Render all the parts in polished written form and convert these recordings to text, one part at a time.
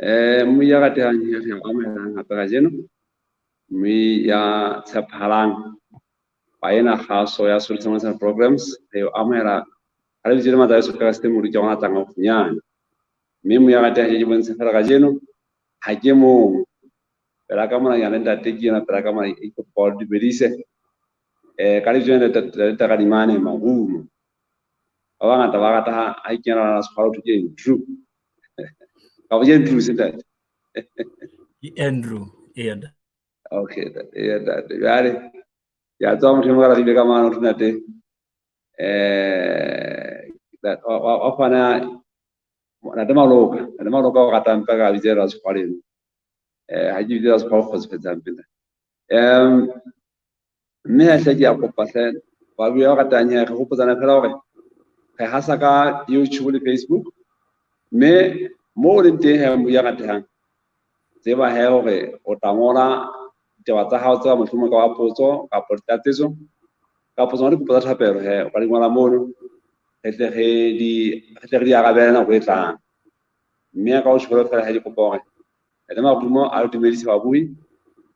Mme ya ratehang re amohelang hape kajeno, mme ya tshepahalang ba ena kgaso ya solution programs re amohela ha le dijele matla Yesu Kriste mo di tsona tlang ofnyana. Mme mo ya ratehang je bontshe fela kajeno ha ke mo pela ka mona ya ntate ke yena pela ka mona e kopa di bedise ka le jone Ntate Takalimane Marumo ba bangata ba rata ha ke yena la sekgalo ke Andrew ka bo Andrew se ntate Andrew okay that yare ya tswa motho mo ka re ka mano ntate that ofana ntate Maloka o ratang pa ka bijela sekgwaleng ha ke bijela sekgwalo go se fetsang pele mme ha hle ke a kopa hle ba bua ka tanya re hopotsana fela hore re hasa ka YouTube le Facebook mme mo le teng ha mo ya ratehang tseba he hore o tangola ditaba tsa hao tsa mohlomong ka wa potso ka portatsetso ka potso di kopa tsa thapelo he o ka di ngola mono re di arabela go e tlang mme ka o shebela fela ha di kopa hore le Marumo a dumedisa ba bui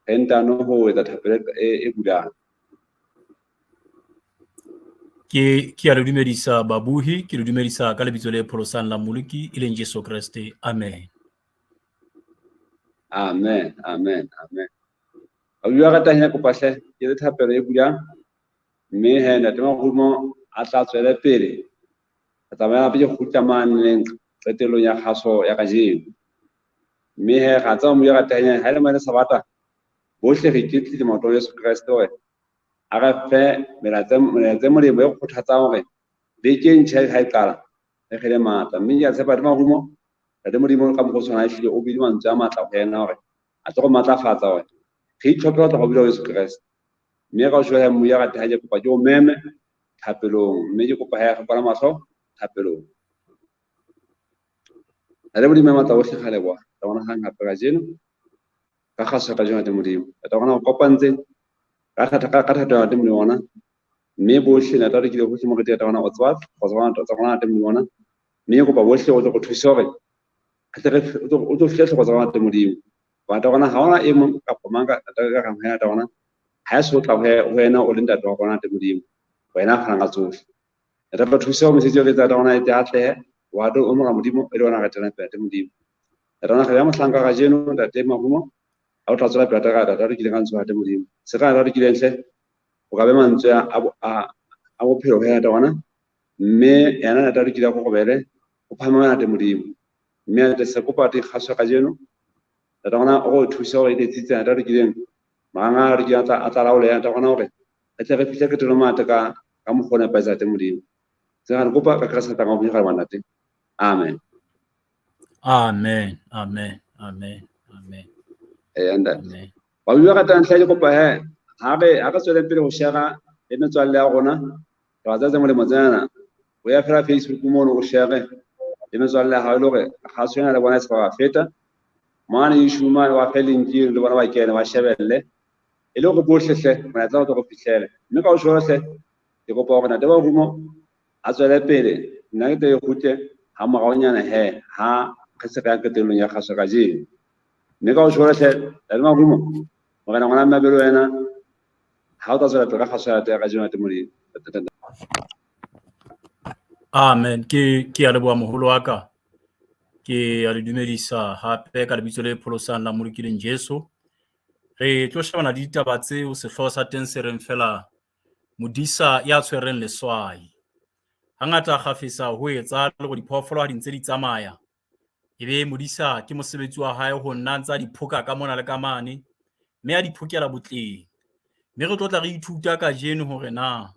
re ntano ho etsa thapelo e bulang. Ke a le dumedisa babuhi, ke le dumedisa ka lebitso le pholosang la Moluki e leng Jesu Kriste. Amen. Amen. A bua ka tanya kopa hle ke le thapelo e bulang mme he Ntate Marumo a tla tswela pele a tsamaya pele go tsamana qetelong ya kgaso ya kajeno mme he ga tsa mo ya tanya ha le mane sabata bohle re ketlile maoto Yesu Kriste hore a re fe melatse molemo e kgothatsang hore bekeng tjhe ha e qala re khele mata mme ya tshepa Marumo Ntate Modimo ka mo tsona ehlile o bile mantswe a matla go yena hore a tlo go matlafatsa hore re itlhophe go bila Yesu Kriste mme ka o shwela mo ya ratha je kopa ke o meme thapelong mme ke kopa ha go bala mahlo thapelong Ntate Modimo matla o hlekgale bwa ta bona hang hape ka jeno ka kgaso ka jeno Ntate Modimo ta bona go kopantse ka thata Ntate Modimo ona mme bohle na tare ke le go mo ke ta bona o tswa go tswana tsa bona Ntate Modimo ona mme go ba bohle o tlo go thusa hore o tlo fihla go tswana Ntate Modimo ba ta bona ha ona e mong ka pomanga ka ha ta bona ha se o tla wena o le ntate wa bona Ntate Modimo wena ga nga tsohle re tla thusa mo setso le tsa bona e tla wa do o mo Modimo e le ona ga tena Ntate Modimo re rona ga ya mohlanka ga jeno Ntate Marumo a o tla tswela pele ka re ke le ga ntse Ntate Modimo se ka re ke le ntle o ka be mantswe a bophelo ga ta bona mme yana Ntate re ke go bele o phama Ntate Modimo mme a se kopa di kgaso ga jeno ta bona o thusa o ile tsitsa Ntate re ke leng manga re ke a tla laole ya ta bona hore a tle re fihle ke tlo mata ka mogone pa Ntate Modimo se ga re kopa ka Kriste ta ga go ga Ntate amen Amen. Ba bua ka tantla le kopa he ha re tswele pele go share le metswalle ya rona re tsa mo le motsana o ya fela Facebook mo no go share le metswalle ha ile gore ga se yena le bona se ba feta mane issue mane wa felinki le bona ba kene ba shebelle e le go bohlehle mona tla go fihlele mme ka o shohle ke kopa gore Ntate Marumo a tswele pele nna ke te khute ha mogaonyana he ha ke se ka ketelong ya kgaso ka jeno mme ka o shohle Ntate Marumo gore na ngwana mabelo wena ha o tswela pele ka kgaso ya ka jeno Ntate Modimo Amen. Ke a leboha moholo wa ka ke a le dumedisa hape ka lebitso le pholosang la Molokileng Jesu re tlo shebana le ditaba tseo sehloho sa teng se reng fela modisa ya tshwereng leswai hangata kgafisa ho etsa le go diphoofolo ha di ntse di tsamaya ebe modisa ke mosebetsi wa hae ho nna ntsa diphoka ka mona le ka mane mme a diphokela botleng mme re tlotla re ithuta ka jeno hore na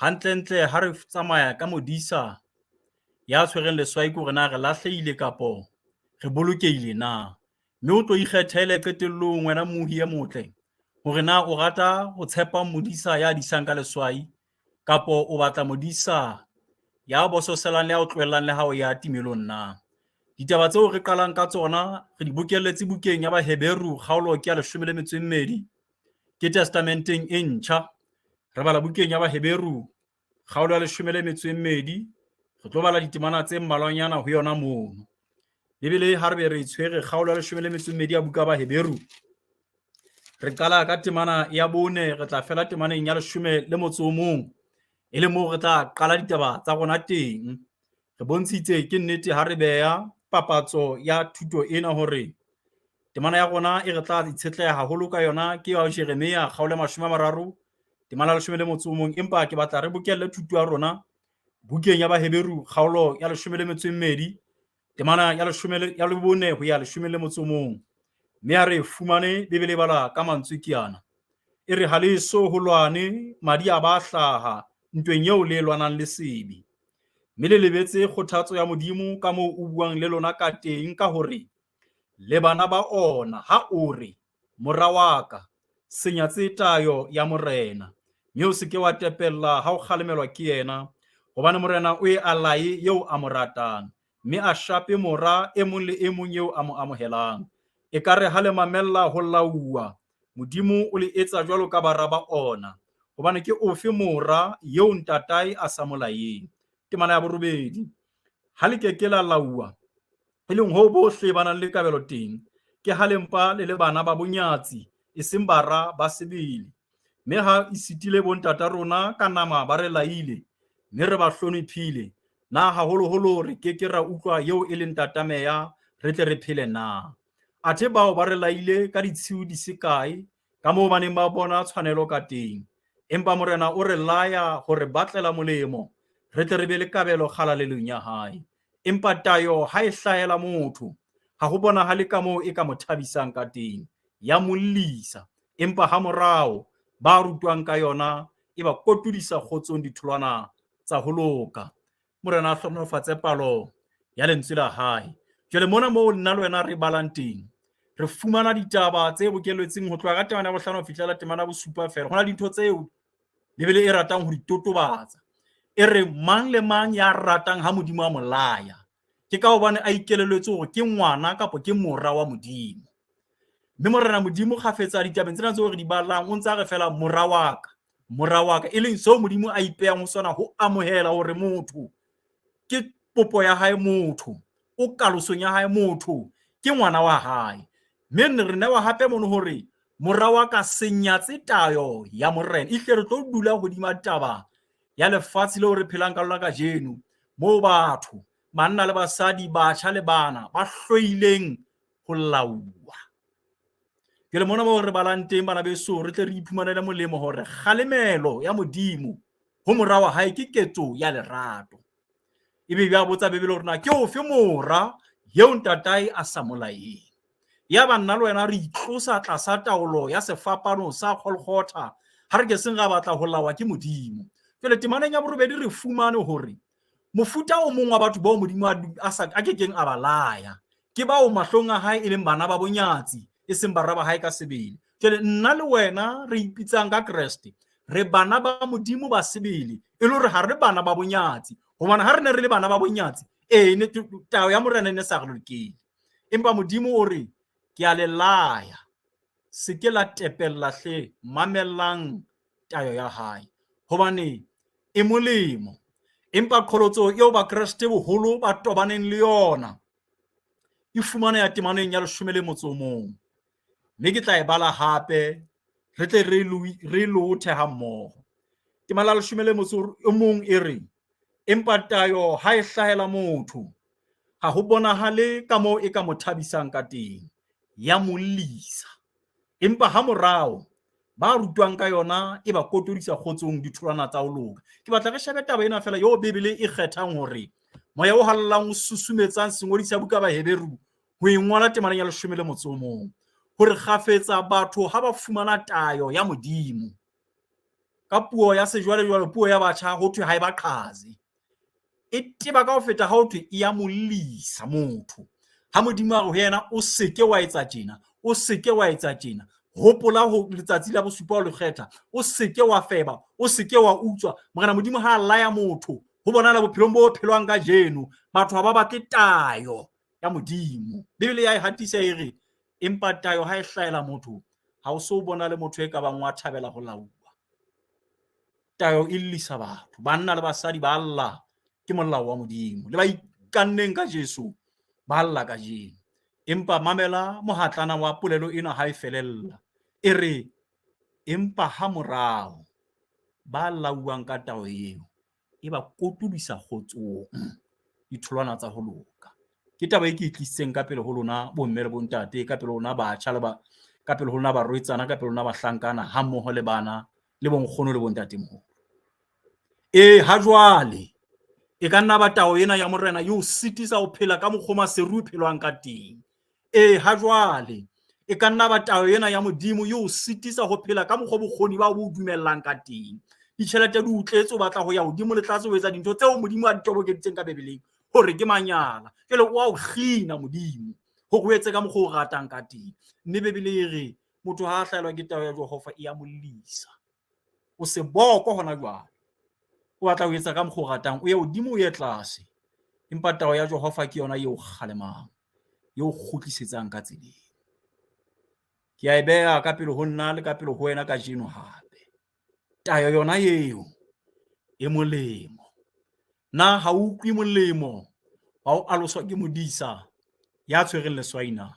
hantle ha re tsamaya ka modisa ya tshwereng leswai ke hore na re lahlehile kapo re bolokehile na mme o tlo ikgethele qetellong wena mohi ya motle hore na o rata ho tshepa modisa ya disang ka leswai kapo o batla modisa ya bososelang le ya o tlohellang le ha o ya timelong na ditaba tseo re qalang ka tsona re di bokelletse bukeng ya Baheberu kgaolo ke ya 12 ke testamenteng e ntjha re bala bukeng ya Baheberu kgaolo ya 12 re tlo bala ditemana tse mmalwanyana ho yona moo Bibele ha re be re tshwere kgaolo ya 12 ya buka ba Heberu, re qala ka temana ya 4 re tla fela temaneng ya 11 e le moo re tla qala ditaba tsa rona teng. Re bontshitse ke nnete ha re beya papatso ya thuto ena hore temana ya rona e re tla itshetleha haholo ka yona ke ya Jeremia kgaolo 30 temana ya 11, empa ke batla re bokelle thuto ya rona bukeng ya ba Heberu kgaolo ya 12 temana ya 4 ho ya 11, mme ha re fumane Bibele bala ka mantswe ke yana. E re ha leso ho lwane madi a ba hlaha ntweng eo le lwanang le sebe, mme le lebetse kgothatso ya Modimo ka moo o buang le lona ka teng ka hore le bana ba ona, ha o re mora wa ka se nyatse tayo ya morena, mme o se ke wa tepella ha o kgalemelwa ke yena, hobane morena o e alaye eo a mo ratang, mme a shape mora e mong le e mong eo a mo amohelang. E kare ha le mamella ho lauwa, Modimo o le etsa jwalo ka bara ba ona, hobane ke ofe mora eo ntatae a sa molayeng. Temana ya 8, ha le ke la lauwa e leng ho bohle ba nang le kabelo teng, ke ha lempa le le bana ba bonyatsi e seng bara ba sebele, mme ha isitile bontata rona ka nama ba re laile, mme re ba hloniphile, na haholoholo re ke ra utlwa eo e leng tatameya re tle re phele na? Athe bao ba re laile ka ditshiu di se kae ka moo ba neng ba bona tshwanelo ka teng, empa morena o re laya hore batlela molemo re tle re be le kabelo kgalalelong ya hae. Empa tayo ha e hlahela motho, ha ho bonahale ka moo e ka mo thabisang ka teng, ya Molisa, empa ha morao ba rutwang ka yona e ba kotudisa kgotsong ditholwana tsa ho loka. Morena a hlohonolofatse palo ya lentswe la hae. Jwale mona moo nna le wena re balang teng, re fumana ditaba tse bokelletseng ho tloha ka temana ya 5 ho fihlela temana ya 7 fela. Ho na dintho tseo Bibele e ratang ho di totobatsa. E re mang le mang ya ratang ha Modimo a molaya, ke ka hobane a ikelelletse hore ke ngwana kapa ke mora wa Modimo. Mme morena Modimo kgafetsa ditabeng tsena tseo re di balang o ntse re fela mora wa ka, e leng seo Modimo a ipehang ho sona ho amohela hore motho ke popo ya hae, motho o kalosong ya hae, motho ke ngwana wa hae. Mme re newa hape mono hore mora wa ka se nyatse tayo ya morena. Ihle re tlo dula hodima taba ya lefatshe leo re phelang ka lona kajeno, moo batho, banna le basadi, batjha le bana ba hlwaileng ho lauwa. Jwale mona moo re balang teng bana beso, re tle re iphumanele molemo hore kgalemelo ya Modimo ho mora wa hae ke ketso ya lerato. Ebe ba botsa Bibele hore na ke ofe mora eo ntatae a sa molayeng. Ya ba nna le wena re itlosa tlasa taolo ya sefapano sa Golgotha ha re ke seng ra batla ho lawa ke Modimo. Jwale temaneng ya 8 re fumane hore mofuta o mong wa batho bao Modimo a kekeng a balaya ke bao mahlong a hae e leng bana ba bonyatsi e seng bara ba hae ka sebele. Jwale nna le wena re ipitsang ka Kreste re bana ba Modimo ba sebele, e le hore ha re bana ba bonyatsi, hobane ha re ne re le bana ba bonyatsi ne tayo ya morena ne sa re lokile. Empa Modimo o re ke a le laya, se ke la tepella hle, mamellang tayo ya hae, hobane e molemo. Empa qholotso eo ba Kreste boholo ba tobaneng le yona e fumaneha temaneng ya 11, mme ke tla e bala hape re tle re lothe ha mmoho. Temana ya 11 e re, empa tayo ha e hlahela motho, ha ho bonahale ka moo e ka mo thabisang ka teng, ya Molisa, empa ha morao ba rutwang ka yona e ba kotodisa kgotsong ditholwana tsa ho loka. Ke batla re shebe taba ena fela eo Bibele e kgethang hore moya o hallang o susumetsang sengodiso ya buka ba Heberu ho ingwala temaneng ya 11, hore kgafetsa batho ha ba fumana tayo ya Modimo. Ka puo ya sejwalejwale, puo ya batjha, ho thwe ha e ba qhaze, e teba ka ho feta ha ho thwe e ya Molisa motho. Ha Modimo a re ho yena o seke wa etsa tjena, o seke wa etsa tjena, hopola ho letsatsi la bosupa o le kgetha, o seke wa feba, o seke wa utswa. Morena Modimo ha a laya motho, ho bonahala bophelong bo phelwang ka jeno, batho ha ba batle tayo ya Modimo. Bibele ya e hatisa e re, empa tayo ha e hlahela motho, ha o so bona le motho e ka bang wa thabela ho lauwa. Tayo e lisa batho, banna le basadi ba alla ke molao wa Modimo, le ba ikanneng ka Jesu ba lla ka jeno. Empa mamela mohatlana wa polelo ena ha e felella. E re empa ha morao ba lauang ka tao eo e ba kotulisa kgotsong ditholwana tsa ho loka. Ke taba e ke tlisitseng ka pele ho lona bomme le bontate, ka pele ho lona batjha le ba ka pele ho lona barwetsana, ka pele ho lona bahlankana ha mmoho le bana le bonkgono le bontatemoholo. Ha jwale e ka nna ba tao ena ya morena eo sitisa ho phela ka mokgwa maseru phelwang ka teng. Ha jwale e ka nna ba tao ena ya modimo eo sitisa ho phela ka mokgwa bokgoni ba bo dumellang ka teng. Ditjhelete di utletse o batla ho ya hodimo le tlase ho etsa dintho tseo modimo a di tobokeditseng ka bebeleng hore ke manyala. Jwale wa o kgina modimo hore o etse ka mokgwa o ratang ka teng. Mme bebele e re motho ha a hlahelwa ke tao ya Jehova e ya molisa. O se boko hona jwale. O batla ho etsa ka mokgwa o ratang, o ye hodimo o ye tlase. Empa tao ya Jehova ke yona eo kgalemang, eo kgutlisetsang ka tseleng. Ke a e beha ka pele ho nna le ka pele ho wena ka jeno hape. Tayo yona eo e molemo. Na ha o utlwe molemo wa o aloswa ke modisa ya tshwereng leswai na?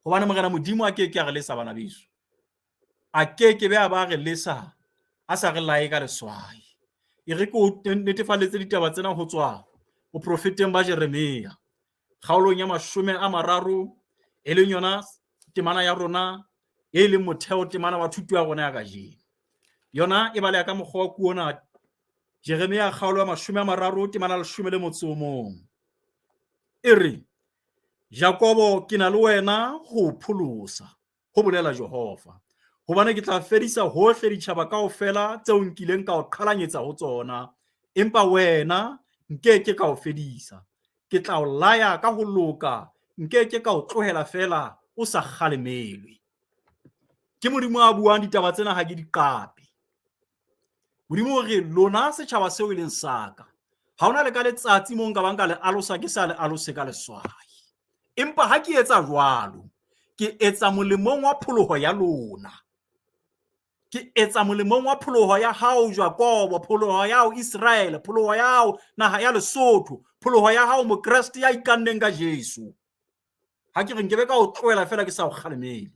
Hobane morena modimo a ke a re lesa bana beso. A ke be a ba re lesa a sa re lae ka leswai. E re ko netefaletse ditaba tsena ho tswa ho profeteng ba Jeremia kgaolong ya 30 e leng yona temana ya rona e leng motheo temana wa thuto ya rona ya kajeno. Yona e baleha ka mokgwa wa kuona Jeremia kgaolo ya 30 temana 11. E re Jakobo ke na le wena ho pholosa, ho bolela Jehova, hobane ke tla fedisa hohle ditjhaba kaofela tseo nkileng ka o qhalanyetsa ho tsona, empa wena nkeke ka o fedisa. Ke tla o laya ka ho loka, nkeke ka o tlohela fela o sa kgalemelwe. Ke modimo a buang ditaba tsena ha ke di qape. Modimo hore lona setjhaba seo e leng saka, ha hona le ka letsatsi mo nka bang ka le alosa ke sa le alose ka leswai. Empa ha ke etsa jwalo, ke etsa molemong wa pholoho ya lona. Ke etsa molemong wa pholoho ya hao Jakobo, pholoho ya hao Israel, pholoho ya hao naha ya Lesotho, pholoho ya hao Mokreste ya ikanneng ka Jesu. Ha ke re nkebe ka o tlohela fela ke sa o kgalemele.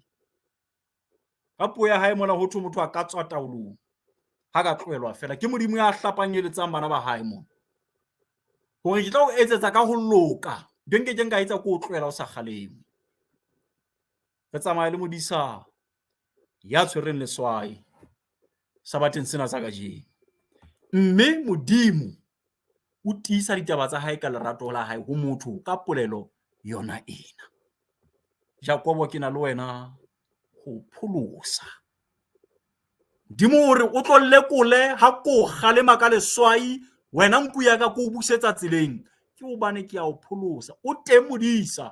Ka puo ya hae mona ho thwe motho a ka tswa taolong ha ka tlohelwa fela ke modimo ya hlapanyeletsang bana ba hae mona. Hore ke tla o etsetsa ka ho loka, nke ke nka etsa ko o tlohela o sa kgaleme. Re tsamaya le modisa ya tshwereng leswai sabateng sena sa kajeno. Mme modimo o tiisa ditaba tsa hae ka lerato la hae ho motho ka polelo yona ena. Jakobo ke na le wena ho pholosa. Modimo hore o tlo lekole ha ko kgalema ka leswai, wena nku ya ka ko o busetsa tseleng, ke hobane ke a o pholosa. O teng modisa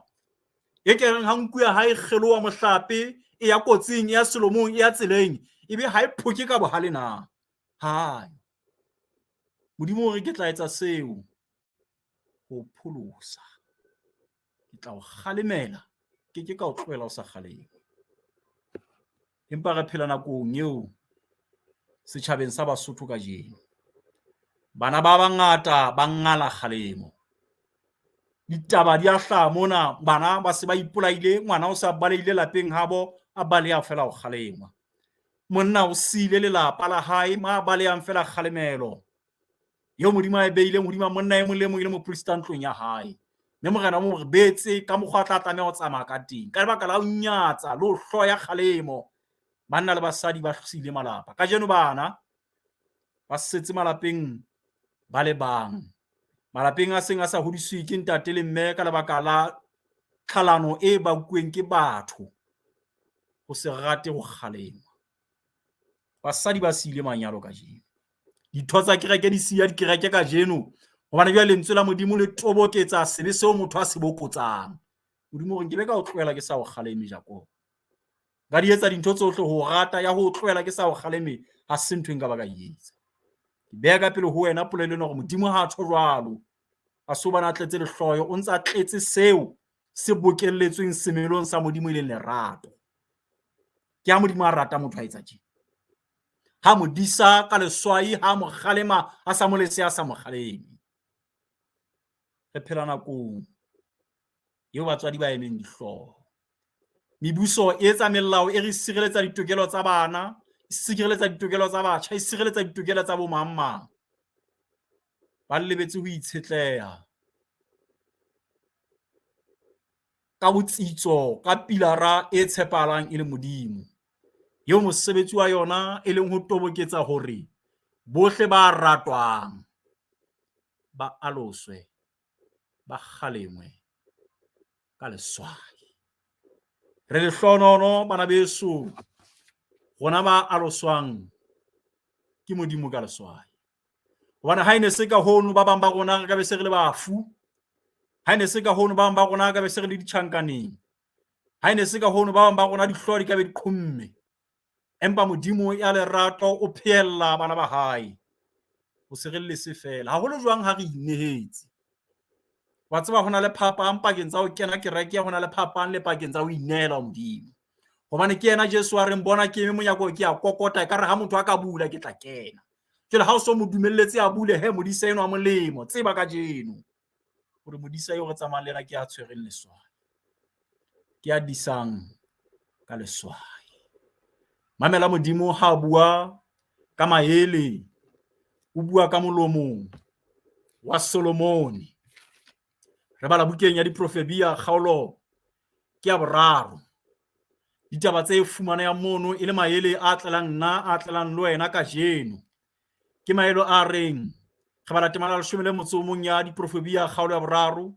e ke reng ha nku ya hae kgeloa mohlape e ya kotsing, e ya selomong, e ya tseleng, ebe ha e phoke ka bohale na. Hai. Modimo hore ke tla etsa seo ho pholosa. Ke tla o kgalemela, ke ka o tlohela o sa kgaleme. Empa re phela nakong eo setjhabeng sa Basotho kajeno. Bana ba bangata ba ngala kgalemo. Ditaba di a hlaha mona, bana ba se ba ipolaile, ngwana o sa baleile lapeng habo a baleha fela ho kgalema. Monna o sile lelapa la hae ma balehang fela kgalemelo. Yo modimo a beileng hodima monna e mong le mong le moprista ntlong ya hae. Mme morena mo re betse ka mokgwa tla tlameha ho tsamaya ka teng. Ka lebaka la ho nyatsa le ho hloya kgalemo. Banna le basadi ba sile malapa. Ka jeno bana ba setse malapeng ba le bang. Malapeng a seng a sa hodiswe ke ntate le mme ka lebaka la tlhalano e bakuweng ke batho ho se rate ho kgalema. Basadi ba sile manyalo ka jeno. Ditho tsa kereke di siya dikereke ka jeno hobane jwa lentswe la modimo le toboketsa sebe seo motho a se bokotsang. Modimo hore nkebe ka o tlohela ke sa o kgaleme Jakobo. Ga di etsa dintho tsohle ho rata ya ho tlohela ke sa o kgaleme ha se ntho nka ba ka etsa. Ke beha ka pele ho wena polelo ena hore modimo ha a tsho jwalo. A so bana tletse lehloyo, o ntsa tletse seo se bokelletsweng semelong sa modimo e leng lerato. Ke ha modimo a rata motho a etsa tjena. Ha modisa ka leswai, ha mo kgalema a sa mo lese, a sa mo kgaleme. Re phela nakong eo batswadi ba emeng dihlooho. Mebuso e etsa melao e re sireletsa ditokelo tsa bana, e sireletsa ditokelo tsa batjha, e sireletsa ditokelo tsa bo mang. Ba lebetse ho itshetleha ka botsitso, ka pilara e tshepahalang e le Modimo, eo mosebetsi wa yona e leng ho toboketsa hore bohle ba ratwang ba aloswe, ba kgalengwe ka leswai. Re lehlonono bana beso, rona ba aloswang ke Modimo ka leswai. Hobane ha ene se ka hono ba bang ba rona re ka be se re le bafu, ha ene se ka hono ba bang ba rona ka be se re le ditjhankaneng, ha ene se ka hono ba bang ba rona dihlooho di ka be di qhomme. Empa Modimo ya lerato o phehella bana ba hae ho sirelletse fela, haholo jwang ha re inehetse. Wa tseba hona le phapang pakeng tsa ho kena kereke, hona le phapang le pakeng tsa ho inehela Modimo. Hobane ke yena Jesu a reng bona ke eme monyako ke a kokota, ekare ha motho a ka bula ke tla kena. Jwale ha o so mo dumelletse a bule, he modisa eno a molemo, tseba ka jeno hore modisa eo re tsamayang le yena ke a tshwereng leswai, ke a disang ka leswai. Mamela Modimo ha bua ka maele, o bua ka molomong wa Solomone. Re bala bukeng ya diprofebia kgaolo ke ya 3. Ditaba tse fumanehang mono e le maele a tlelang nna, a tlelang le wena ka jeno. Ke maelo a reng, re bala temana 11 ya diprofebia kgaolo ya 3,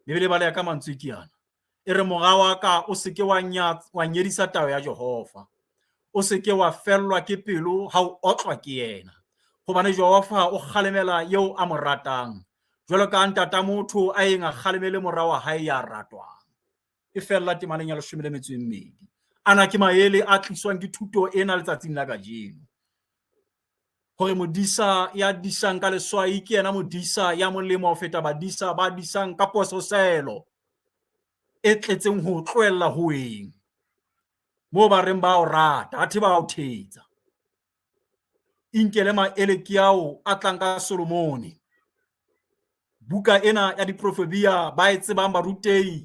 Bebele baleya ka mantswe ke yana. E re mora wa ka o seke wa nyedisa tao ya Jehova, o seke wa fellwa ke pelo ha o otlwa ke yena, hobane Jehova o kgalemela eo a mo ratang, jwalo ka ntata motho a eng a kgalemele mora wa hae ya ratwang. E fella temaneng ya 12. Ana ke maele a tliswang ke thuto ena letsatsing la kajeno, hore modisa ya disang ka leswai ke yena modisa ya molemo ho feta badisa ba disang ka pososelo e tletseng ho tloella ho eng, moo ba reng ba o rata athe ba o thetsa. Inkele maele ke ao a tlang ka Solomone. Buka ena ya diprofebia ba e tsebang barutehi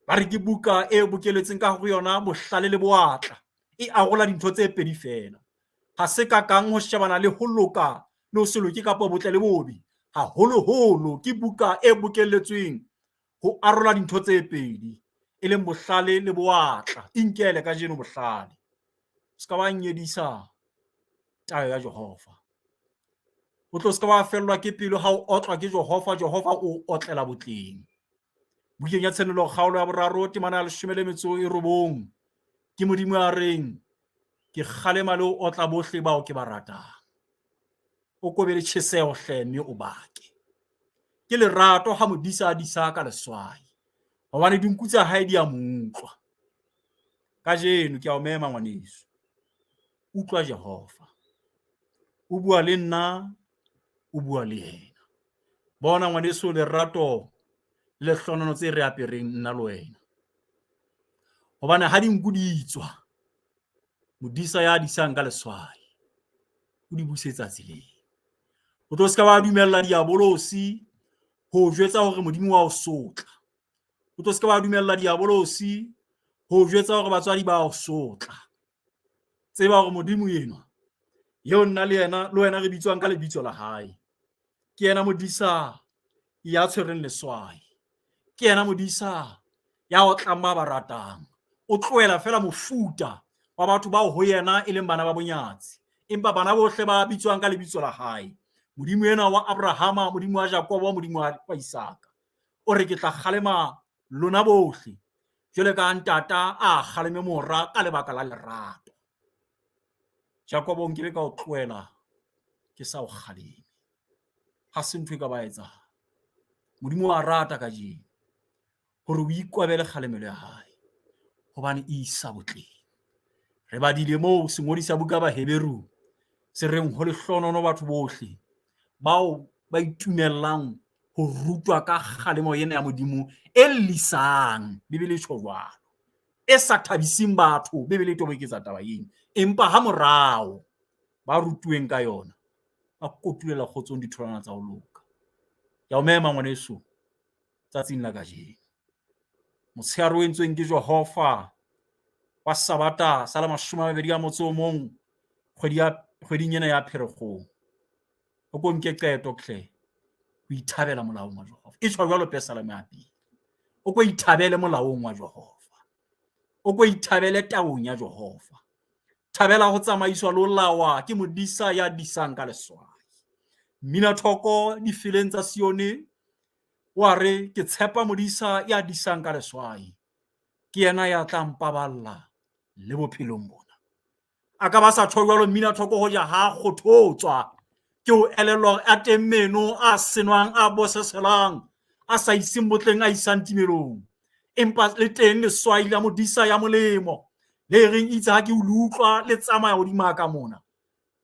ba re ke buka e bokeletseng ka ho yona bohlale le boatla, e arola dintho tse pedi fela. Ha se kakang ho shebana le ho loka le ho se loke kapa botle le bobe, haholoholo ke buka e bokelletsweng ho arola dintho tse pedi, e leng bohlale le boatla. Inkele ka jeno bohlale, ska ba nyedisa tayo ya Jehova. O tlo ska ba fellwa ke pelo ha o otlwa ke Jehova, Jehova o otlela botleng. Bukeng ya tshenolo kgaolo ya 3 temana ya 19, ke Modimo a reng ke kgalema le o otla bohle bao ke ba ratang. O kobe le tjheseho hle mme o bake. Ke lerato ha modisa a disa ka leswai, hobane dinku tsa hae di a mutlwa. Ka jeno ke a o mema ngwaneso, utlwa Jehova, o bua le nna, o bua le yena. Bona ngwaneso lerato le hlonono tse re apereng nna le wena, hobane ha dinku di tswa, modisa ya disang ka leswai o di busetsa tseleng. O tlo ska ba dumella diabolosi ho jwetsa hore Modimo wa o sotla. O tlo ska ba dumella diabolosi ho jwetsa hore batswadi ba o sotla. Tseba hore Modimo enwa yo nna le yena le wena re bitswang ka lebitso la hae, ke yena modisa ya tshwereng leswai, ke yena modisa ya o tlang ba ratang. O tloela fela mofuta wa batho bao ho yena e leng bana ba bonyatsi, empa bana bohle ba bitswang ka lebitso la hae. Modimo ena wa Abrahama, Modimo wa Jakobo, Modimo wa Isaka. O re ke tla kgalema lona bohle jwale ka ntata a kgaleme mora ka lebaka la lerato. Jakobo nkile ka o tloela ke sa o kgaleme, ha se ntho e ka ba etsa. Modimo wa rata ka jeno hore o ikwabele kgalemelo ya hae, hobane e isa botleng. Re badile moo sengodisa buka ba Heberu se reng ho lehlonono batho bohle bao ba itumellang ho rutwa ka kgalemo ena ya Modimo e lisang, Bibele e tjho jwalo, e sa thabising batho. Bibele e toboketsa taba eng, empa ha morao ba rutuweng ka yona ba kotulela kgotsong ditholwana tsa ho loka. Ya o mema ngwaneso tsatsing la kajeno, motshehare o entsweng ke Jehova wa Sabata sa la 21 kgweding ena ya Pherekgong. O ko nke qeto hle o ithabela molaong wa Jehova. E tshwa jwalo Psalm ya 2. O ko ithabele molaong wa Jehova. O ko ithabele taung ya Jehova. Thabela ho tsamaiswa le ho lawa ke modisa ya disang ka leswai. Mmina thoko difileng tsa Sione wa re ke tshepa modisa ya disang ka leswai. Ke yena ya tla mpaballa le bophelong bona. A ka ba sa tshwarwalo mmina thoko ho ja ha kgothotswa ke ho elellwa a teng meno a senwang a boseselang a sa iseng botleng a isang timelong, empa le teng leswai la modisa ya molemo le reng itse ha ke utlwa le tsamaya hodima ka mona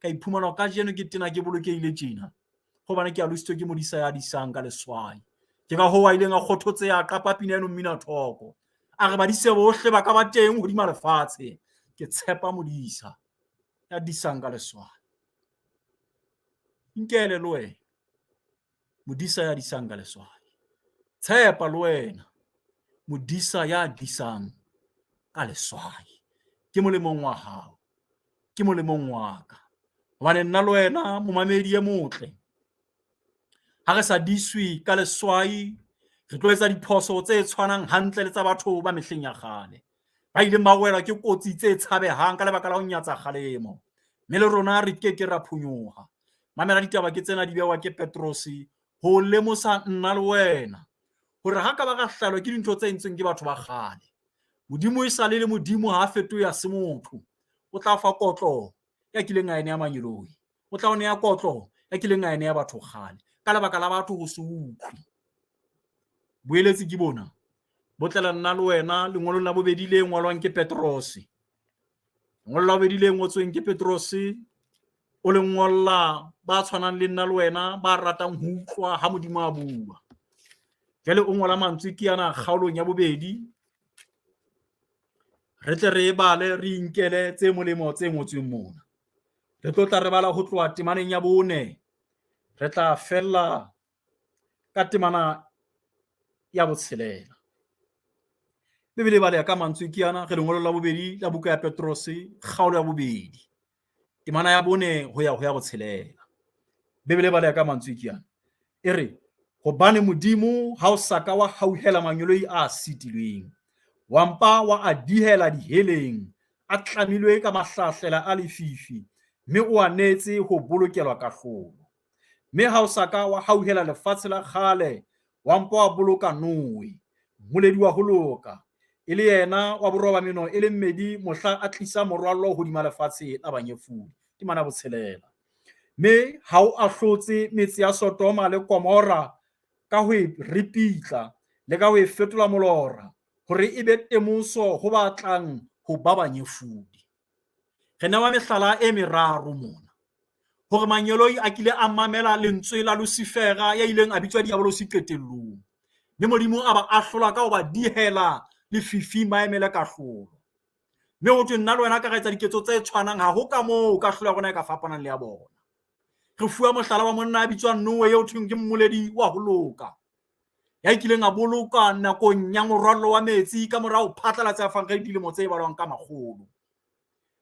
ka iphumana ka jeno ke tena ke bolokehile tjena hobane ke a lositswe ke modisa ya disang ka leswai. Ke ka ho wa ileng a kgothotseha qapa pina eno mmina thoko a re badise bohle ba ka ba teng hodima lefatshe. Ke tshepa modisa ya disang ka leswai. Nkele le wena modisa ya disang ka leswai. Tshepa le wena modisa ya disang ka leswai. Ke molemong wa hao, ke molemong wa ka, hobane nna le wena momamedi e motle ha re sa diswi ka leswai re tlo etsa diphoso tse tshwanang hantle le tsa batho ba mehleng ya kgale ba ileng ba wela ke kotsi tse tshabehang ka lebaka la ho nyatsa kgalemo, mme le rona re ke ra phunyoha. Mamela ditaba ke tsena di bewa ke Petrosi ho lemosa nna le wena hore ha ka ba ka hlalo ke dintho tse entsweng ke batho ba kgale. Modimo e sale le modimo ha fetoha ya se motho. O tla fa kotlo ya kileng a ene ya manyeloi. O tla o ne ya kotlo ya kileng a ene ya batho kgale ka lebaka la batho ho se utlwe. Boeletsi ke bona botlela nna le wena lengolong la bobedi le ngolwang ke Petrosi. Lengolo la bobedi le ngotsweng ke Petrosi o le ngolla ba tshwanang le nna le wena ba ratang ho utlwa ha modimo a bua. Jale o ngola mantswe ke yana kgaolong ya bobedi. Re tle re bale re inkele tse molemo tse ngotsweng mona. Re tlo tla re bala ho tloha temaneng ya 4 re tla fella ka temana ya 6. Bebele bale ka mantswe ke yana re lengolo la bobedi la buka ya Petrosi kgaolo ya bobedi temana ya 4 ho ya 6. Bebele bale ka mantswe ke yana e re hobane modimo ha o saka wa hauhela manyoloi a sitilweng wampa wa a dihela diheleng a tlamilwe ka mahlahlela a lefifi mme o anetse ho bolokelwa kahlolo. Mme ha o saka wa hauhela lefatshe la kgale wampa wa boloka Noe moledi wa ho loka e le yena wa boroba meno e le mmedi mohla a tlisa morwallo hodima lefatshe la banyefudi ke mana botshelela. Mme ha o ahlotse metse ya Sodoma le Gomora ka ho ripitla le ka ho fetola molora hore e be temoso ho batlang ho ba banyefudi. Re newa mehlala e meraro mona hore manyeloi a kile a mamela lentswe la Lucifera ya ileng a bitswa diabolosi qetellong, mme modimo a ba ahlola ka ho ba dihela lefifi maemele kahlolo. Mme ho thwe nna le wena ka re etsa diketso tse tshwanang ha ho ka moo kahlolo ya rona e ka fapanang le ya bona. Re fuwa mohlala wa monna a bitswang Noe eo thweng ke mmoledi wa ho loka ya kileng a boloka nakong ya morwallo wa metsi ka morao phatlalatsa a fang ka dilemo tse balwang ka makgolo.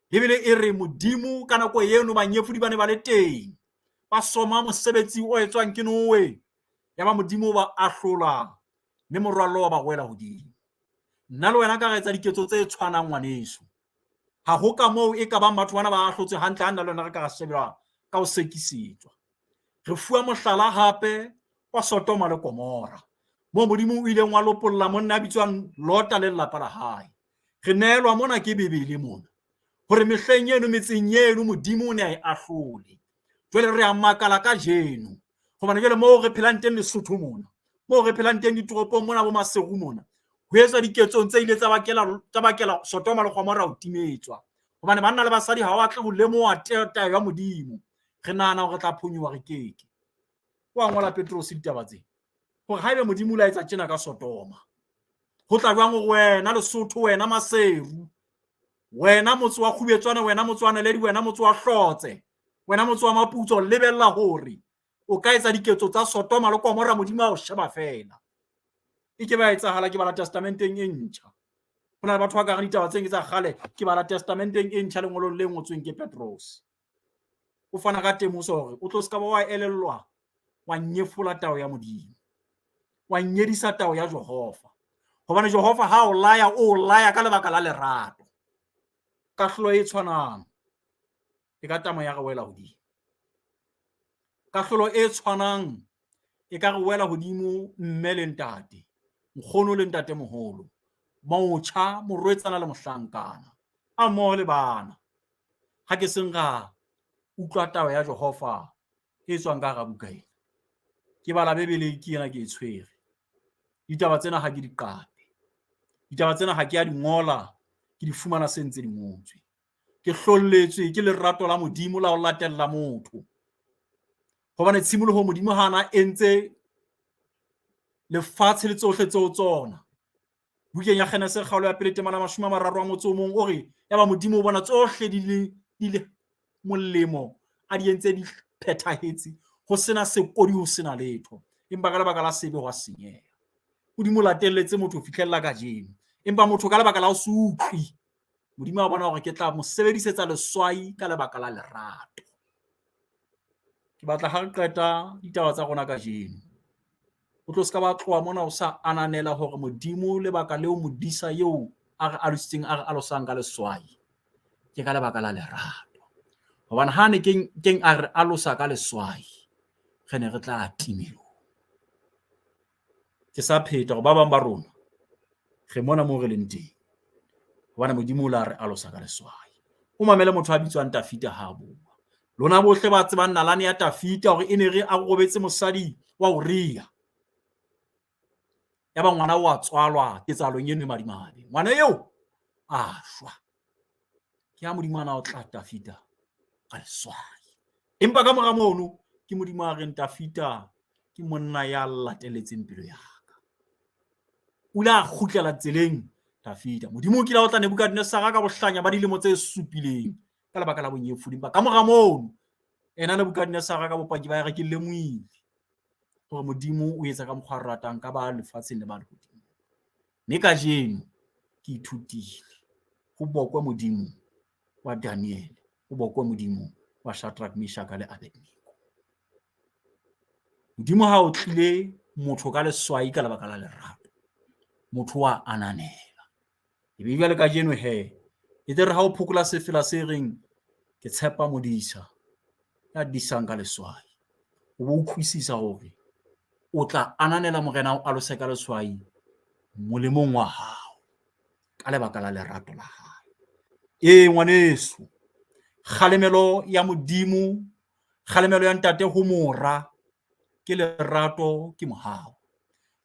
Bibele e re modimo ka nako eno banyefudi ba ne ba le teng ba soma mosebetsi o etswang ke Noe ya ba modimo ba ahlola mme morwallo wa ba wela hodimo. Nna le wena ka re etsa diketso tse tshwanang ngwaneso ha ho ka moo e ka bang batho bana ba ahlotswe hantle ha nna le wena re ka shebelwa ka ho sekisetswa. Re fuwa mohlala hape wa Sodoma le Gomora mo modimo o ileng wa lopolla monna a bitswang Lota le lelapa la hae. Re neelwa mona ke Bebele mona hore mehleng eno metseng eno modimo o ne a e ahlole. Jwale re a makala ka jeno hobane jwale moo re phelang teng Lesotho mona, moo re phelang teng ditoropong mona bo Maseru mona, ho etsa diketsong tse ile tsa bakela Sodoma le Gomora ho timetswa hobane banna le basadi ha wa tle ho lemoha tayo ya modimo. Re nahana hore re tla phonyoha re keke. Wa ngola Petrosi ditaba tse hore haebe modimo o la etsa tjena ka Sodoma ho tla jwang hore wena Lesotho, wena Maseru, wena motse wa Khubetswana, wena motse wa Naledi, wena motse wa Hlotse, wena motse wa Maputso lebella hore o ka etsa diketso tsa Sodoma le Gomora modimo a o sheba fela. e ke ba etsahala ke bala testamenteng e ntjha. Hona le batho ba ka re ditaba tse tsa kgale ke bala testamenteng e ntjha lengolong le ngotsweng ke Petros. O fana ka temoso hore o tlo ska ba wa elellwa wa nyefola tao ya Modimo, wa nyedisa tao ya Jehova, hobane Jehova ha o laya ka lebaka la lerato. Kahlolo e tshwanang e ka tamo ya re wela hodimo. Kahlolo e tshwanang e ka re wela hodimo mme le ntate, nkgono le ntate moholo, motjha, morwetsana le mohlankana, a mmoho le bana. Ha ke seng ra utlwa tao ya Jehova e tswang ka hara buka ena. Ke bala Bebele ke ena ke e tshwere. Ditaba tsena ha ke di qape. Ditaba tsena ha ke ya di ngola, ke di fumana se ntse di ngotswe. Ke hlolletswe ke lerato la Modimo la ho latella motho. Hobane tshimoloho Modimo hana entse lefatshe le tsohle tseo tsona. Bukeng ya Kgenese kgaolo ya 1:31 o re ya ba Modimo o bona tsohle di le molemo a di entse di phethahetse ho sena sekodi ho sena letho, empa ka lebaka la sebe ho senyeha. Modimo latelletse motho fihlella ka jeno, empa motho ka lebaka la ho se utlwi, Modimo a bona hore ke tla mo sebedisetsa leswai ka lebaka la lerato. Ke batla ha re qeta ditaba tsa rona ka jeno, o tlo ska ba tloha mona o sa ananela hore Modimo lebaka leo modisa eo a re alositseng a re alosang ka leswai ke ka lebaka la lerato. Hobane ha ne keng a re alosa ka leswai, re ne re tla timelo. Ke sa pheta hore ba bang ba rona re mona mo re leng teng, hobane Modimo o la re alosa ka leswai. O mamele motho a bitswang Tafita ha bua. Lona bohle ba tsebang nalane ya Tafita hore e ne re a robetse mosadi wa Uria. Ya ba ngwana wa tswalwa ketsalong eno madimabe. Ngwana eo a shwa. Ke ha Modimo ana o tla Tafita ka leswai. Empa ka mora mono ke Modimo a reng Tafita ke monna ya latelletseng pelo ya ka. O la kgutlela tseleng Tafita. Modimo o kila o tla Nebukadnezar ka bohlanya ba dilemo tse 7 ka lebaka la bonyefu. Empa ka mora mono ena Nebukadnezar ka bopaki ba re ke lemohile hore Modimo o etsa ka mokgwa ratang ka ba lefatsheng le ba lehodimo. Mme ka jeno ke ithutile ho bokwa Modimo wa Daniel, ho bokwa Modimo wa Shadrach, Meshach le Abednego. Modimo ha o tlile motho ka leswai ka lebaka la lerato, motho wa ananela. Ebe jwale ka jeno he e tere ha o phokola sefela se reng ke tshepa modisa ya disang ka leswai, o bo utlwisisa hore o tla ananela morena o alose ka leswai molemong wa hao ka lebaka la lerato la hae. Ngwaneso, kgalemelo ya Modimo, kgalemelo ya ntate ho mora ke lerato ke mohau.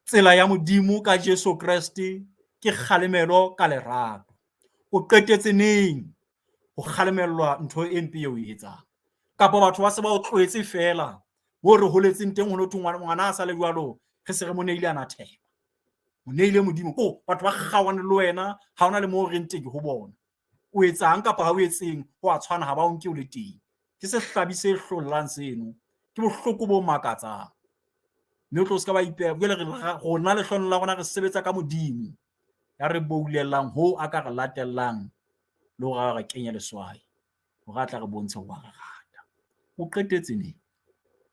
Tsela ya Modimo ka Jesu Kriste ke kgalemelo ka lerato. O qetetse neng ho kgalemellwa ntho e mpe eo e etsang? Kapa batho ba se ba o tlwetse fela mo re holetseng teng ho no thwe ngwana a sa le jwalo re se re mo neile ana theba. Mo neile Modimo ko batho ba kgawane le wena, ha ona le mo reng teng ho bona. O etsang kapa ha o etseng ho a tshwana, ha ba o nke o le teng. Ke se hlabi se hlollang seno, ke bohloko bo makatsang. Mme o tlo ska ba ipeha jwale rona le hlono la rona re sebetsa ka Modimo ya re boulellang ho a ka re latellang le ho re kenya leswai ho ra tla re bontshe ho ba re rata. O qetetse ne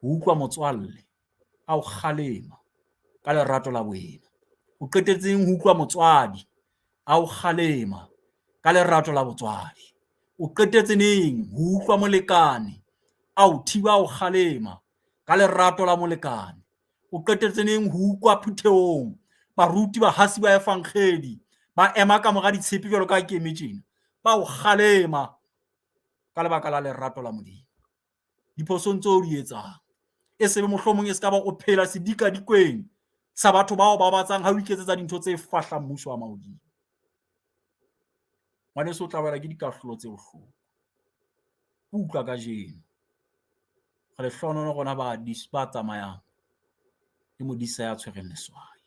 ho utlwa motswalle a o kgalema ka lerato la wena. O qetetseng ho utlwa motswadi a o kgalema ka lerato la botswadi. O qetetse neng ho utlwa molekane a o thiba o kgalema ka lerato la molekane. O qetetse neng ho utlwa phuthehong baruti ba hasi ba efankgedi ba ema ka mora ditshepe jwalo ka keme tjena, ba o kgalema ka lebaka la lerato la Modimo. Diphosong tseo di etsang e sebe mohlomong e ska ba o phela sedikadikweng sa batho bao ba batsang ha o iketsetsa dintho tse fahlang mmuso wa mahodimo. Ngwaneso o tla wela ke dikahlolo tse bohloko. Utlwa ka jeno re le hlonono rona ba tsamayang le modisa ya tshwereng leswai,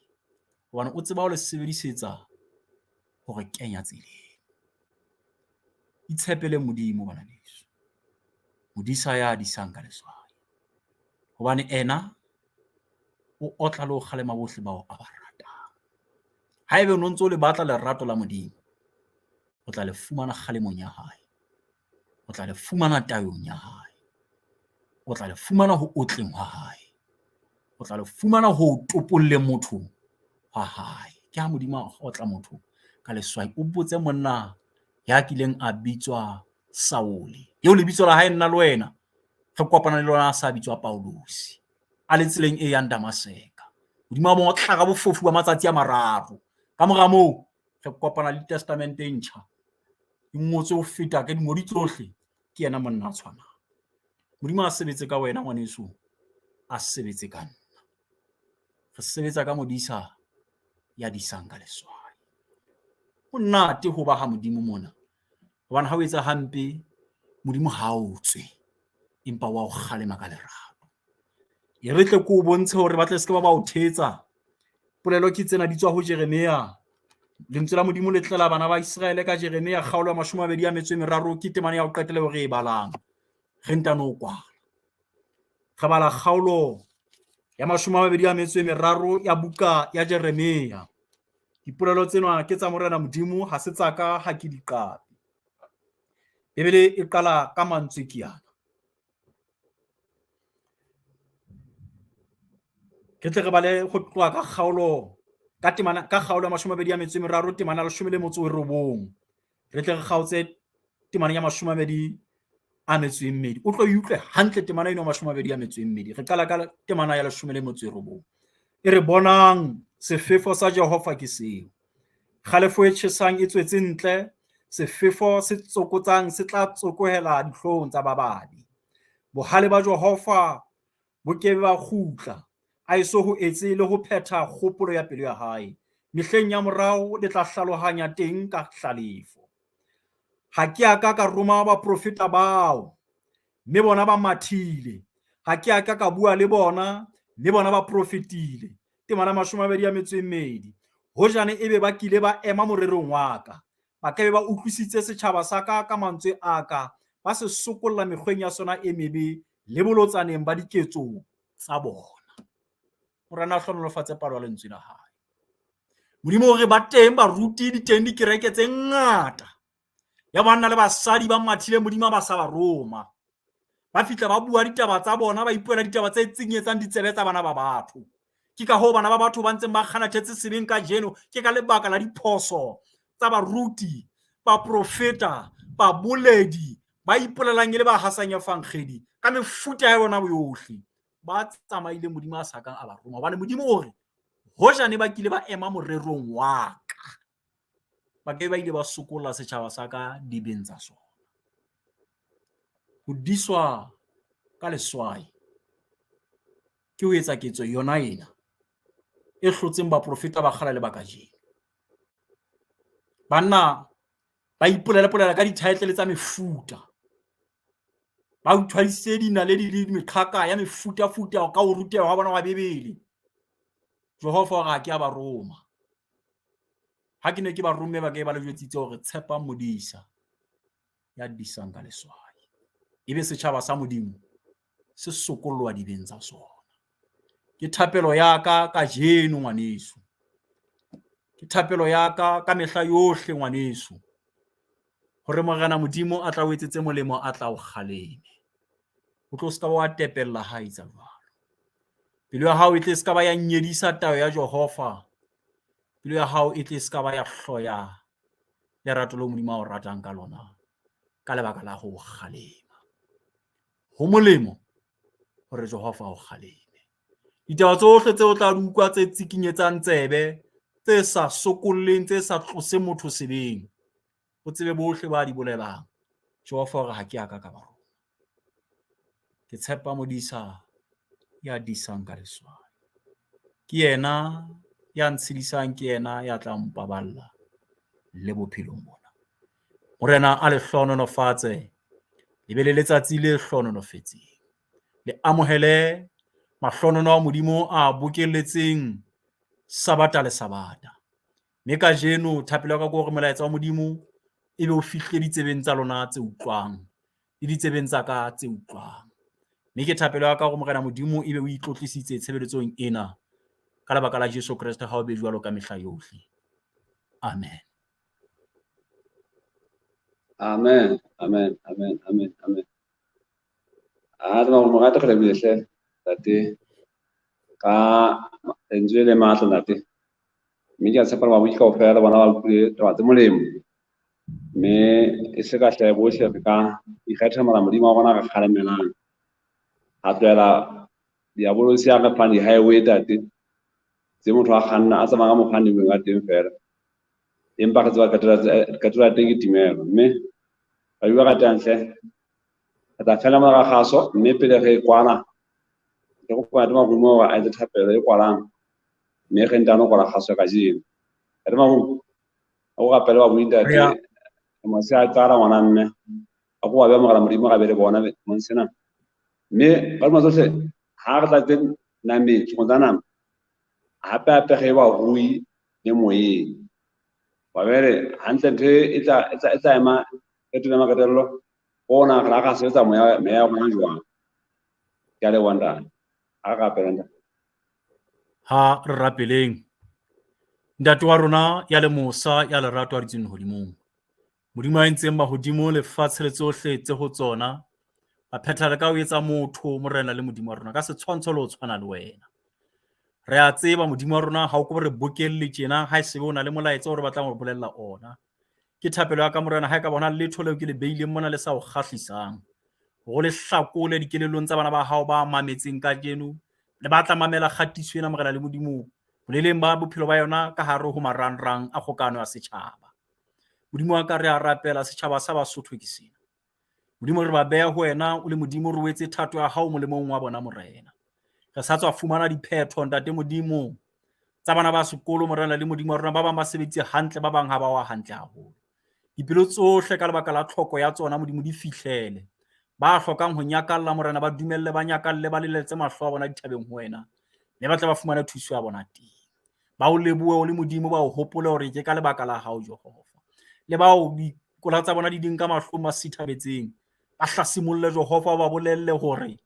hobane o tseba ho le sebedisetsa hore kenya tseleng. Itshepele Modimo bana beso, modisa ya disang ka leswai, hobane ena o otla le ho kgalema bohle bao a ba ratang. haebe o no ntse o le batla lerato la Modimo, o tla le fumana kgalemong ya hae, o tla le fumana tayong ya hae, o tla le fumana ho otleng wa hae, o tla le fumana ho topolle motho wa hae. Ke ha Modimo a otla motho ka leswai. O botse monna ya kileng a bitswa Saole, eo lebitso la hae nna le wena re kopana le lona a sa bitswa Paulus, a le tseleng e yang Damaseka. Modimo a mo otla ka bofofu ba matsatsi a mararo. Ka mora moo re kopana le testamente e ntjha, e ngotswe ho feta ka dingodi tsohle, ke yena monna a tshwanang. Modimo a sebetse ka wena ngwaneso, a sebetse ka nna. Re sebetsa ka Modisa ya disang ka leswai. Monate ho ba ha Modimo mona, hobane ha o etsa hampe Modimo ha o tswe, empa wa o kgalema ka lerato. E re tle ko o bontshe hore ba tle se ke ba o thetsa. Polelo ke tsena di tswa ho Jeremia. Lentswe la Modimo le tlela bana ba Israele ka Jeremia kgaolo ya 23 ke temane ya ho qetela hore e balang. Re ntano kwala. Re bala kgaolo ya 23 ya buka ya Jeremia. Dipolelo tsena ke tsa Morena Modimo, ha se tsaka ha ke di qapi. Bebele e qala ka mantswe ke yana. Ke tle re bale ho tloha ka kgaolo ka temana ka kgaolo ya 23 temana ya 19. Re tle re kgaotse temana ya 22. O tlo utlwe hantle temana eno ya 22. Re qala ka temana ya 19. E re bonang sefefo sa Jehova ke seo. Kgalefo e tjhesang e tswetse ntle, sefefo se tsokotsang se tla tsokohela dihlong tsa babadi. Bohale ba Jehova bo ke ba kgutla, a eso ho etse le ho phetha kgopolo ya pelo ya hae. Mehleng ya morao le tla hlalohanya teng ka hlalefo. Ha ke aka ka roma ba profeta bao, mme bona ba mathile. Ha ke aka ka bua le bona, mme bona ba profetile. Temana 22. Hojane ebe ba kile ba ema morerong wa ka, ba ka be ba utlwisitse setjhaba sa ka ka mantswe a ka, ba se sokolla mekgweng ya sona e mebe le bolotsaneng ba diketso tsa bona. Morena a hlonolofatse palo ya lentswe la hae. Modimo hore ba teng ba ruti di teng dikereke tse ngata, ya banna le basadi ba mathile Modimo ba sa ba Roma. Ba fitla ba bua ditaba tsa bona, ba ipuela ditaba tse tsinyetsang ditsebe tsa bana ba batho. Ke ka ho bana ba batho ba ntseng ba kganathetse sebeng ka jeno, ke ka lebaka la diphoso tsa baruti, ba profeta, ba boledi, ba ipolelang le ba hasanyefang kgedi ka mefuta ya bona boyohle. Ba tsamaile Modimo a sakang a ba Roma, hobane Modimo hore hojane ba kile ba ema morerong wa ka, ba ke ba ile ba sokolla setjhaba sa ka dibeng tsa sona. Ho diswa ka leswai ke ho etsa ketso yona ena e hlotseng ba profeta ba kgala le bakajeno. Banna ba ipolela ka di-title tsa mefuta, ba uthwadise dinaledi le meqhaka ya mefuta-futa ka ho ruteha wa bona wa Bebele. Jehova ga ke a ba Roma. Ha ke ne ke ba Rome ba ke ba le jwetsitse hore tshepa Modisa ya disang ka leswai, ebe setjhaba sa Modimo se sokollwa dibeng tsa sona. Ke thapelo ya ka jeno ngwaneso, ke thapelo ya ka mehla yohle ngwaneso, hore Morena Modimo a tla o etsetse molemo, a tla o kgaleme. O tlo ska ba wa tepella ha itsa jwalo. Pelo ya hao e tle ska ba ya nyedisa tayo ya Jehova. Pelo ya hao e tle ska ba ya hloya lerato lo Modimo o ratang ka lona ka lebaka la ho kgalema. Ho molemo hore Jehova o kgaleme. Ditaba tsohle tse o tla di utlwa tse tsikinyetsang tsebe, tse sa sokolleng, tse sa tlose motho sebeng, o tsebe bohle ba di bolelang Jehova hore ha ke aka ka ba Roma. Ke tshepa Modisa ya disang ka leswai, ke yena ya ntshedisang, ke yena ya tla mpaballa le bophelong bona. Morena a le hlohonolofatse, le be le letsatsi le hlohonolofetseng, le amohele mahlonono a Modimo a bokelletseng sabata le sabata. Mme ka jeno thapelo ka gore molaetsa wa Modimo e be o fihle ditsebeng tsa lona tse utlwang le ditsebeng tsa ka tse utlwang. Mme ke thapelo ya ka gore Morena Modimo e be o itlotlisitse tshebeletsong ena ka lebaka la Jesu Kriste, ha o be jwalo ka mehla yohle. amen. Amen. Amen. Amen. Amen. Amen. Mo rata re bihle tate ka enjoy le matla tate. Me ja tshepa ba buika o fela bana ba bule twa tse molemo. Me e se ka hle bo hle ka ikgetha mara modimo wa bona ka khalemelang. Ha tsela dia bolo sia ka pani highway tate. Tse motho a kganna a tsamaya mo kganni mo ga teng fela. Empa ka tswa ka tswa teng timelo me ba bua ka tantle ta fela mara khaso me pele ge kwana ke go kwa dima mo wa a di thapelo e kwalang me ge ntano kwala khaso ka jeng re mo o ga pele wa buinda Rea- te mo se a tsara ngwana mme a go wa ba mogala modimo ga bele bona mo sena me ba mo tsohle ha re tla teng na me go tsana hape ge ba rui le moyeng wa bere hantle the e tla ema e tuna makadello bona ga ka se tsa moya me ya gona jwang ke le wanda a ga pelanda ha re rapeleng ntate wa rona ya le mosa ya lerato a ditseng hodimong modimo a entseng mahodimo lefatshe le tsohle tse ho tsona ba phethale ka ho etsa motho morena le modimo wa rona ka setshwantsho le ho tshwana le wena re a tseba modimo wa rona ha o ko re bokelle tjena ha e se bona le molaetsa o re batlang ho bolella ona ke thapelo ya ka morena ha e ka bona letho leo ke le beileng mona le sa o kgahlisang go le hlakole dikelellong tsa bana ba hao ba mametseng ka jeno le batla mamela kgatiso ena morena le modimo boleleng ba bophelo ba yona ka hare ho marangrang a kgokano ya setjhaba modimo wa ka re a rapela setjhaba sa Basotho ke sena modimo re ba beha ho wena o le modimo re wetse thato ya hao molemong wa bona morena re sa tswa fumana diphetho ntate modimo tsa bana ba sekolo morena le modimo wa rona ba bang ba sebetse hantle ba bang ha ba wa hantle haholo dipelo tsohle ka lebaka la tlhoko ya tsona modimo di fihlele ba hlokang ho nyakalla morena ba dumelle ba nyakalle ba leletse mahlo a bona dithabeng ho wena mme ba tla ba fumana thuso ya bona teng ba o lebohe o le modimo ba o hopole hore ke ka lebaka la hao Jehova le ba o dikola tsa bona di ding ka mahlong ba sithabetseng ba hlasimulle Jehova ba bolelle hore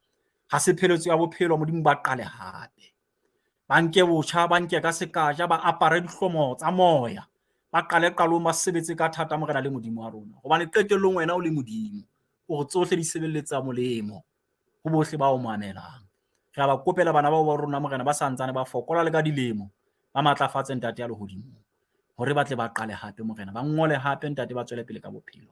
ha se pheletso ya bophelo modimo ba qale hape ba nke botjha ba nke ka sekaja ba apare dihlomo tsa moya ba qale qalong ba sebetse ka thata morena le modimo wa rona hobane qetellong wena o le modimo o re tsohle di sebeletsa molemo ho bohle ba o mamelang re a ba kopela bana ba rona morena ba santsane ba fokola le ka dilemo ba matlafatse ntate ya lehodimo hore ba tle ba qale hape morena ba ngole hape ntate ba tswele pele ka bophelo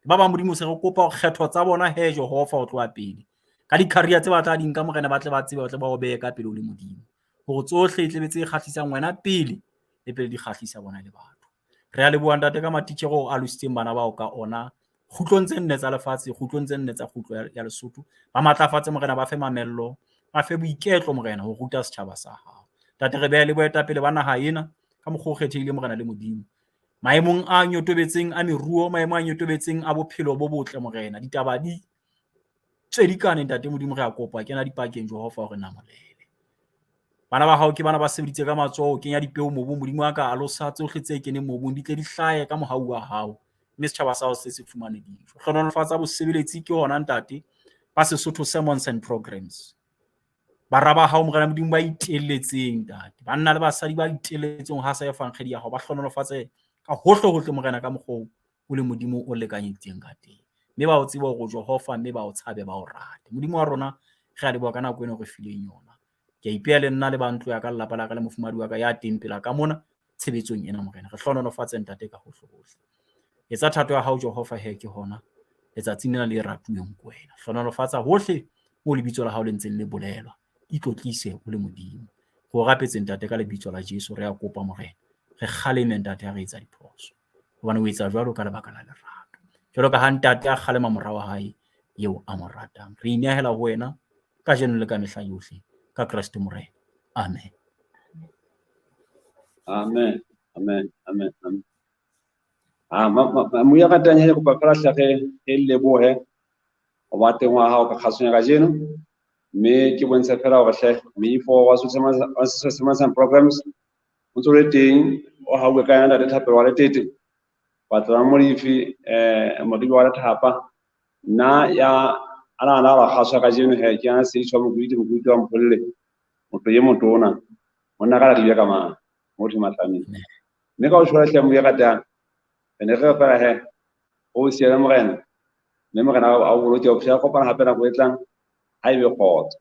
ba ba modimo se re kopa ho kgetho tsa bona he Jehova ho tloa pele ka di-career tse batla dinka morena ba tle ba tsebe ba tle ba o behe ka pele o le modimo hore tsohle e tlebe tse kgahlisang wena pele le pele di kgahlisa bona le batho re a leboha ntate ka matitjhere o alusitseng bana bao ka ona kgutlong tse nne tsa lefatshe kgutlong tse nne tsa kgutlo ya Lesotho ba matlafatse morena ba fe mamello ba fe boiketlo morena ho ruta setjhaba sa hao tate re beha le boetapele ba naha ena ka mokgwa o kgethehile morena le modimo maemong a nyotobetseng a meruo maemo a nyotobetseng a bophelo bo botle morena ditaba di tsedikane ntate modimo re a kopa kena dipakeng Jehova hore na molele bana ba hao ke bana ba sebeditse ka matsoho ho kenya dipeo mobung modimo wa ka alosa tsohle tse keneng mobung di tle di hlahe ka mohau wa hao mme setjhaba sa hao se fumane dijo hlonolofatsa bosebeletsi ke hona ntate ba Sesotho sermons and programs bara ba hao morena modimo ba itelletseng ntate banna le basadi ba itelletseng ha sa e fankgedi ya hao ba hlonolofatse ka hohle morena ka mokgwa o le modimo o lekanyetseng ka teng mme ba o tseba hore Jehova mme ba o tshabe ba o rate modimo wa rona re a leboha ka nako eno re fileng yona ke a ipeha le nna le ba ntlo ya ka lelapa la ka le mofumadi wa ka ya teng pela ka mona tshebetsong ena morena re hlonolofatse ntate ka hohle etsa thato ya hao Jehova he ke hona letsatsing lena le ratuweng ko wena hlonolofatsa hohle mo lebitso la hao le ntseng le bolelwa itlotlise o le modimo go rapetse ntate ka lebitso la Jesu re a kopa morena re kgaleme ntate ha re etsa diphoso hobane o etsa jwalo ka lebaka la lerato jwalo ka ha ntate a kgalema mora wa hae eo a mo ratang re inehela ho wena ka jeno le ka mehla yohle ka Kriste morena amen amen amen amen amen mo ya katanya go papala tlhage e lebohe o ba teng wa hao ka khasonya ka jeno me ke bontsha fela go hle me for wa social programs o tsole teng o ha o ka yana le thapelo wa le tete ba tla mo difi modimo wa thapa na ya ana ba khaswa ka jeno he ke ana se tswa mo buiti wa mpolle motho ye motona monna ka la di ka ma motho matlami mme ka o tshwara hle mo e ratang ene re fela he o siele morena mme morena a o boloke o phela kopana hape nako e tlang ha ebe kgotso.